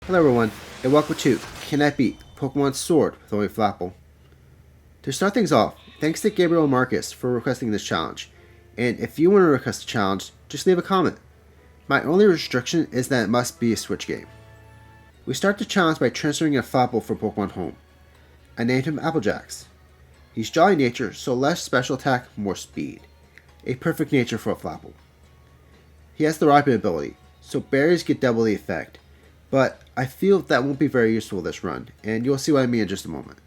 Hello everyone, and welcome to Can I Beat Pokemon Sword with Only Flapple. To start things off, thanks to Gabriel and Marcus for requesting this challenge, and if you want to request a challenge, just leave a comment. My only restriction is that it must be a Switch game. We start the challenge by transferring a Flapple from Pokemon Home. I named him Applejacks. He's jolly nature, so less special attack, more speed. A perfect nature for a Flapple. He has the Ripen ability, so berries get double the effect, but I feel that won't be very useful this run, and you'll see what I mean in just a moment.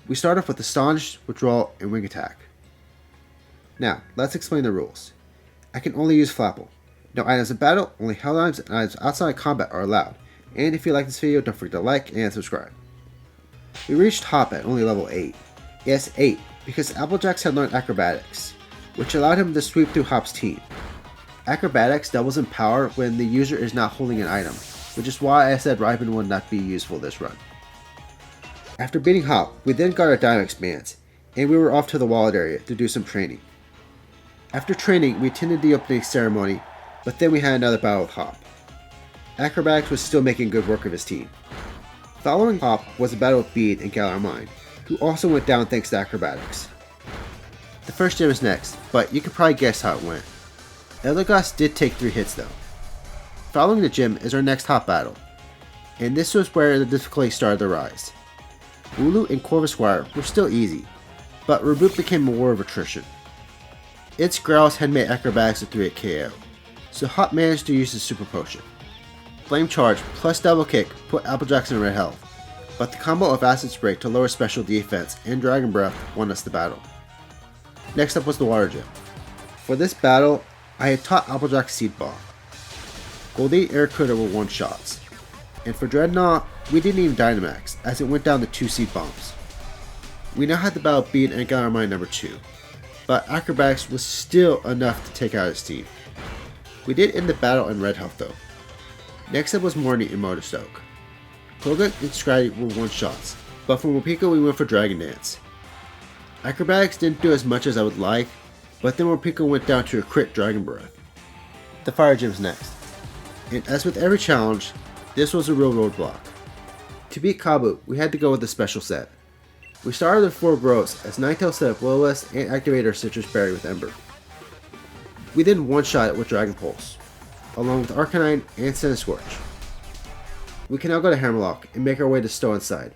We start off with Astonish, Withdrawal, and Wing Attack. Now, let's explain the rules. I can only use Flapple. No items in battle, only held items and items outside of combat are allowed. And if you like this video, don't forget to like and subscribe. We reached Hop at only level 8. Yes, 8, because Applejacks had learned Acrobatics, which allowed him to sweep through Hop's team. Acrobatics doubles in power when the user is not holding an item, which is why I said Ripen would not be useful this run. After beating Hop, we then got our Dynamax bands, and we were off to the wallet area to do some training. After training, we attended the opening ceremony, but then we had another battle with Hop. Acrobatics was still making good work of his team. Following Hop was a battle with Bede and Galarmine, who also went down thanks to Acrobatics. The first gym is next, but you can probably guess how it went. Eldegoss did take 3 hits though. Following the gym is our next Hop battle, and this was where the difficulty started to rise. Wooloo and Corvusquire were still easy, but Reboot became a war of attrition. Its growls had made Acrobatics a 3-hit KO, so Hop managed to use his Super Potion. Flame Charge plus Double Kick put Applejacks in red health, but the combo of Acid Spray to lower special defense and Dragon Breath won us the battle. Next up was the Water Gym. For this battle, I had taught Applejacks Seed Bomb. Goldie and Aircuda were one-shots, and for Dreadnought, we didn't even Dynamax, as it went down to 2 Seed Bombs. We now had the battle Bede and Galarmine number 2, but Acrobatics was still enough to take out his team. We did end the battle in red health though. Next up was Morny and Motorstoke. Koga and Scratty were one-shots, but for Morpeko we went for Dragon Dance. Acrobatics didn't do as much as I would like, but then Morpeko went down to a crit Dragon Breath. The Fire Gym's next. And as with every challenge, this was a real roadblock. To beat Kabu, we had to go with a special set. We started with 4 Bros as Ninetale set up Will-O-Wisp and activated our Citrus Berry with Ember. We then one-shot it with Dragon Pulse, along with Arcanine and Centiskorch. We can now go to Hammerlock and make our way to Stow-N-Side.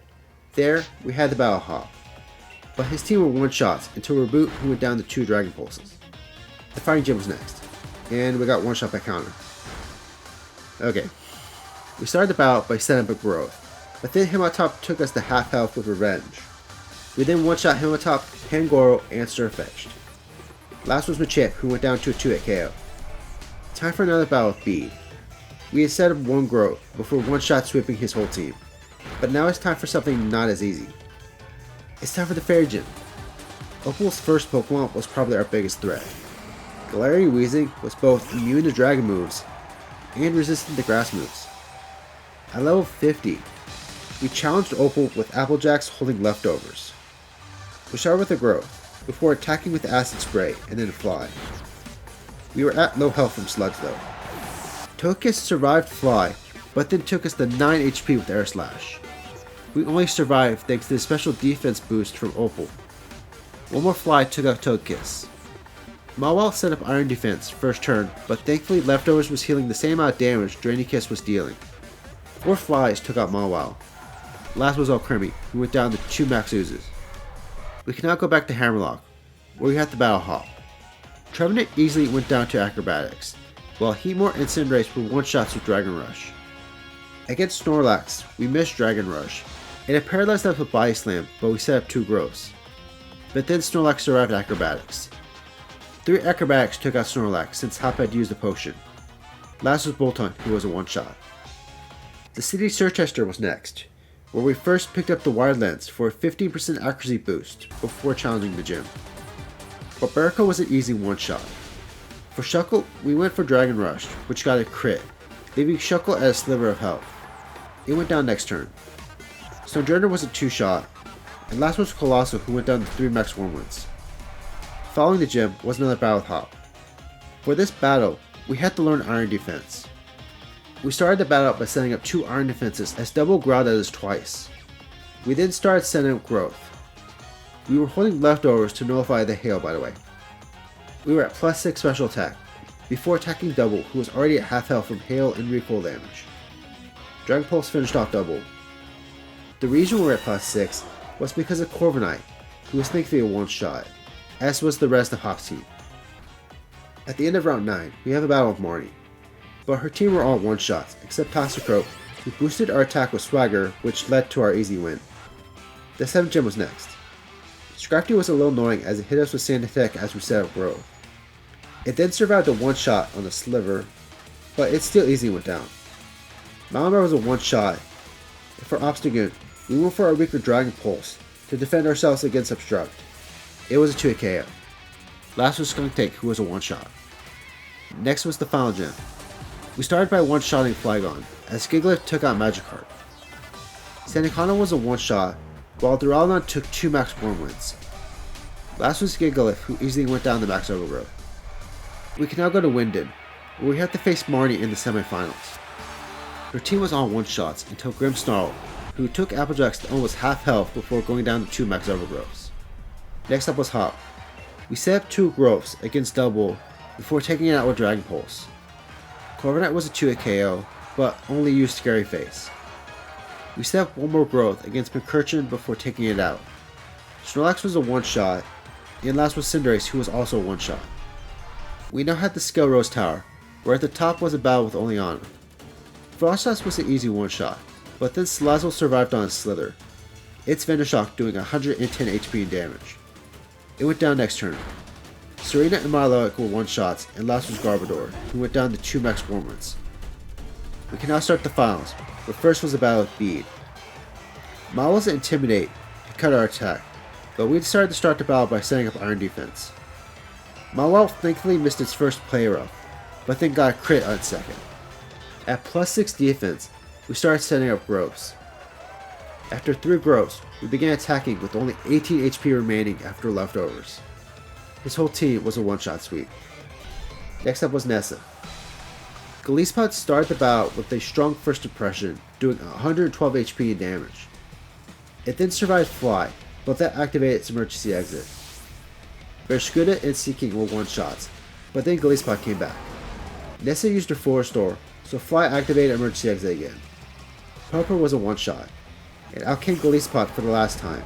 There, we had the battle Hop, but his team were one-shots until Reboot, who went down to 2 Dragon Pulses. The Fighting Gym was next, and we got one-shot by counter. Okay, we started the battle by setting up a growth, but then Hitmontop took us to half health with Revenge. We then one-shot Hitmontop, Pangoro, and Surfetched. Last was Machamp, who went down to a 2-hit KO. Time for another battle with Bede. We had set up one growth before one-shot sweeping his whole team, but now it's time for something not as easy. It's time for the Fairy Gym. Opal's first Pokemon was probably our biggest threat. Galarian Weezing was both immune to dragon moves and resistant to grass moves. At level 50, we challenged Opal with Applejacks holding leftovers. We started with a growth, before attacking with Acid Spray and then Fly. We were at low health from Sludge though. Togekiss survived Fly, but then took us to 9 HP with Air Slash. We only survived thanks to the special defense boost from Opal. One more Fly took out Togekiss. Mawile set up Iron Defense first turn, but thankfully Leftovers was healing the same amount of damage Drainikiss was dealing. 4 Flies took out Mawile. Last was Alcremie, who went down to 2 Max Oozes. We can now go back to Hammerlock, where we had the battle Hop. Trevenant easily went down to Acrobatics, while Heatmor and Cinderace were one-shots with Dragon Rush. Against Snorlax, we missed Dragon Rush, and it paralyzed us with Body Slam, but we set up 2 growths. But then Snorlax survived Acrobatics. 3 Acrobatics took out Snorlax since Hop had used a potion. Last was Boltund, who was a one-shot. The City Search Tester was next, where we first picked up the Wide Lens for a 15% accuracy boost before challenging the gym. Barbarica was an easy one-shot. For Shuckle, we went for Dragon Rush, which got a crit, leaving Shuckle at a sliver of health. It went down next turn. Snojourner was a 2-shot, and last was Colossal, who went down to 3 Max Wormwoods. Following the gym was another battle with Hop. For this battle, we had to learn Iron Defense. We started the battle by setting up 2 iron defenses as double growled at us twice. We then started setting up growth. We were holding leftovers to nullify the hail, by the way. We were at +6 special attack, before attacking double, who was already at half health from hail and recoil damage. Dragon Pulse finished off double. The reason we were at +6 was because of Corviknight, who was thankfully a one-shot, as was the rest of Hawk's team. At the end of round 9, we have a battle with Marnie, but her team were all one-shots, except Toxicroak, who boosted our attack with Swagger, which led to our easy win. The 7th gym was next. Scrafty was a little annoying as it hit us with Sand Attack as we set up Grove. It then survived a one-shot on the Sliver, but it still easily went down. Malamar was a one-shot, and for Obstagoon, we went for our weaker Dragon Pulse to defend ourselves against Obstruct. It was a 2-hit KO. Last was Skunk Tank, who was a one-shot. Next was the final gym. We started by one-shotting Flygon, as Gigalith took out Magikarp. Sandaconda was a one-shot, while Duraludon took 2 max form wins. Last was Gigalith, who easily went down the max overgrowth. We can now go to Winden, where we have to face Marnie in the semifinals. Her team was all one-shots until Grimmsnarl, who took Applejack's to almost half health before going down to 2 max overgrowths. Next up was Hop. We set up 2 growths against Double before taking it out with Dragon Pulse. Corviknight was a 2-hit KO, but only used Scary Face. We set up 1 more growth against McCurchin before taking it out. Snorlax was a one-shot, and last was Cinderace, who was also a one-shot. We now had the Skill Rose Tower, where at the top was a battle with Oleana. Frostless was an easy one-shot, but then Salazzle survived on a Slither, its Venoshock doing 110 HP in damage. It went down next turn. Serena and Milotic were one-shots, and last was Garbodor, who went down to 2 max form wins. We can now start the finals, but first was a battle with Bead. Mile was Intimidate and cut our attack, but we decided to start the battle by setting up Iron Defense. Mawile thankfully missed its first play rough, but then got a crit on its second. At +6 defense, we started setting up Groves. After 3 Groves, we began attacking with only 18 HP remaining after leftovers. His whole team was a one-shot sweep. Next up was Nessa. Gleespot started the bout with a strong first impression, doing 112 HP in damage. It then survived Fly, but that activated its emergency exit. Barraskewda and Seaking were one-shots, but then Gleespot came back. Nessa used her Forest Door, so Fly activated emergency exit again. Pumper was a one-shot, and out came Gleespot for the last time.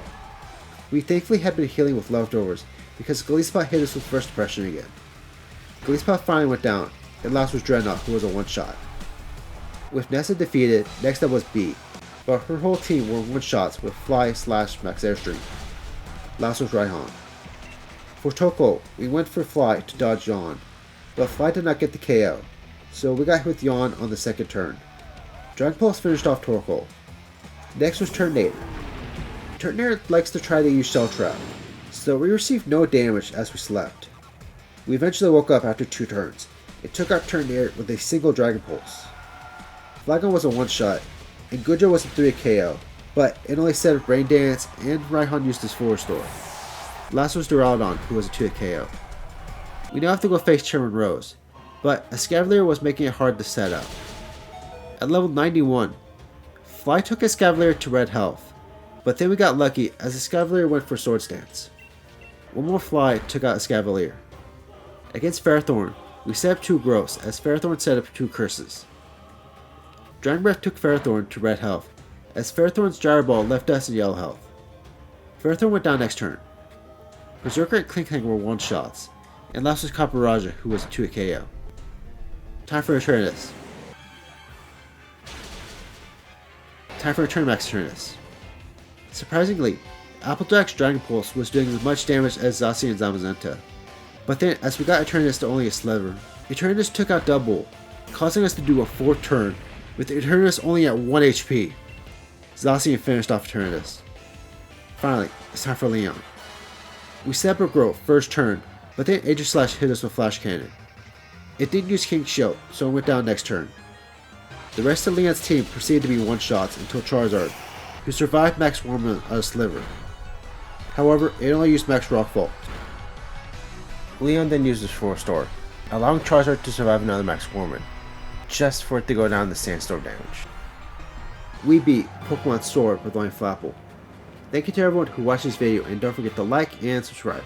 We thankfully had been healing with leftovers because Gleespot hit us with first impression again. Gleespot finally went down, and last was Dreadnought, who was a one-shot. With Nessa defeated, next up was B, but her whole team were one-shots with Fly/Max Airstream. Last was Raihan. For Toko, we went for Fly to dodge Yawn, but Fly did not get the KO, so we got hit with Yawn on the second turn. Dragon Pulse finished off Torkoal. Next was Turtonator. Turtonator likes to try to use Shell Trap, so we received no damage as we slept. We eventually woke up after 2 turns, and took out Turtonator with a single Dragon Pulse. Flygon was a one-shot, and Goodra was a 3-hit KO, but it only set up Rain Dance, and Raihan used his Forest Door. Last was Duraludon, who was a 2-hit KO. We now have to go face Chairman Rose, but a Scavalier was making it hard to set up. At level 91, Fly took a Scavalier to red health, but then we got lucky as the Scavalier went for Sword Stance. 1 more Fly took out a Scavalier. Against Ferrothorn, we set up 2 Growths as Ferrothorn set up 2 Curses. Dragon Breath took Ferrothorn to red health, as Ferrothorn's Gyro Ball left us in yellow health. Ferrothorn went down next turn. Berserker and Klinklang were one-shots, and last was Copper who was a 2-hit KO. Time for Eternus. Time for Max Eternus. Surprisingly, Applejack's Dragon Pulse was doing as much damage as Zacian and Zamazenta, but then as we got Eternus to only a sliver, Eternus took out Double, causing us to do a 4th turn, with Eternus only at 1 HP. Zacian finished off Eternus. Finally, it's time for Leon. We set up a Growth first turn, but then Aegislash hit us with Flash Cannon. It didn't use King's Shield, so it went down next turn. The rest of Leon's team proceeded to be one-shots until Charizard, who survived Max Warman on a Sliver. However, it only used Max Rockfall. Leon then used his Forest Door, allowing Charizard to survive another Max Warman. just for it to go down the sandstorm damage. We beat Pokemon Sword with Only Flapple. Thank you to everyone who watched this video, and don't forget to like and subscribe.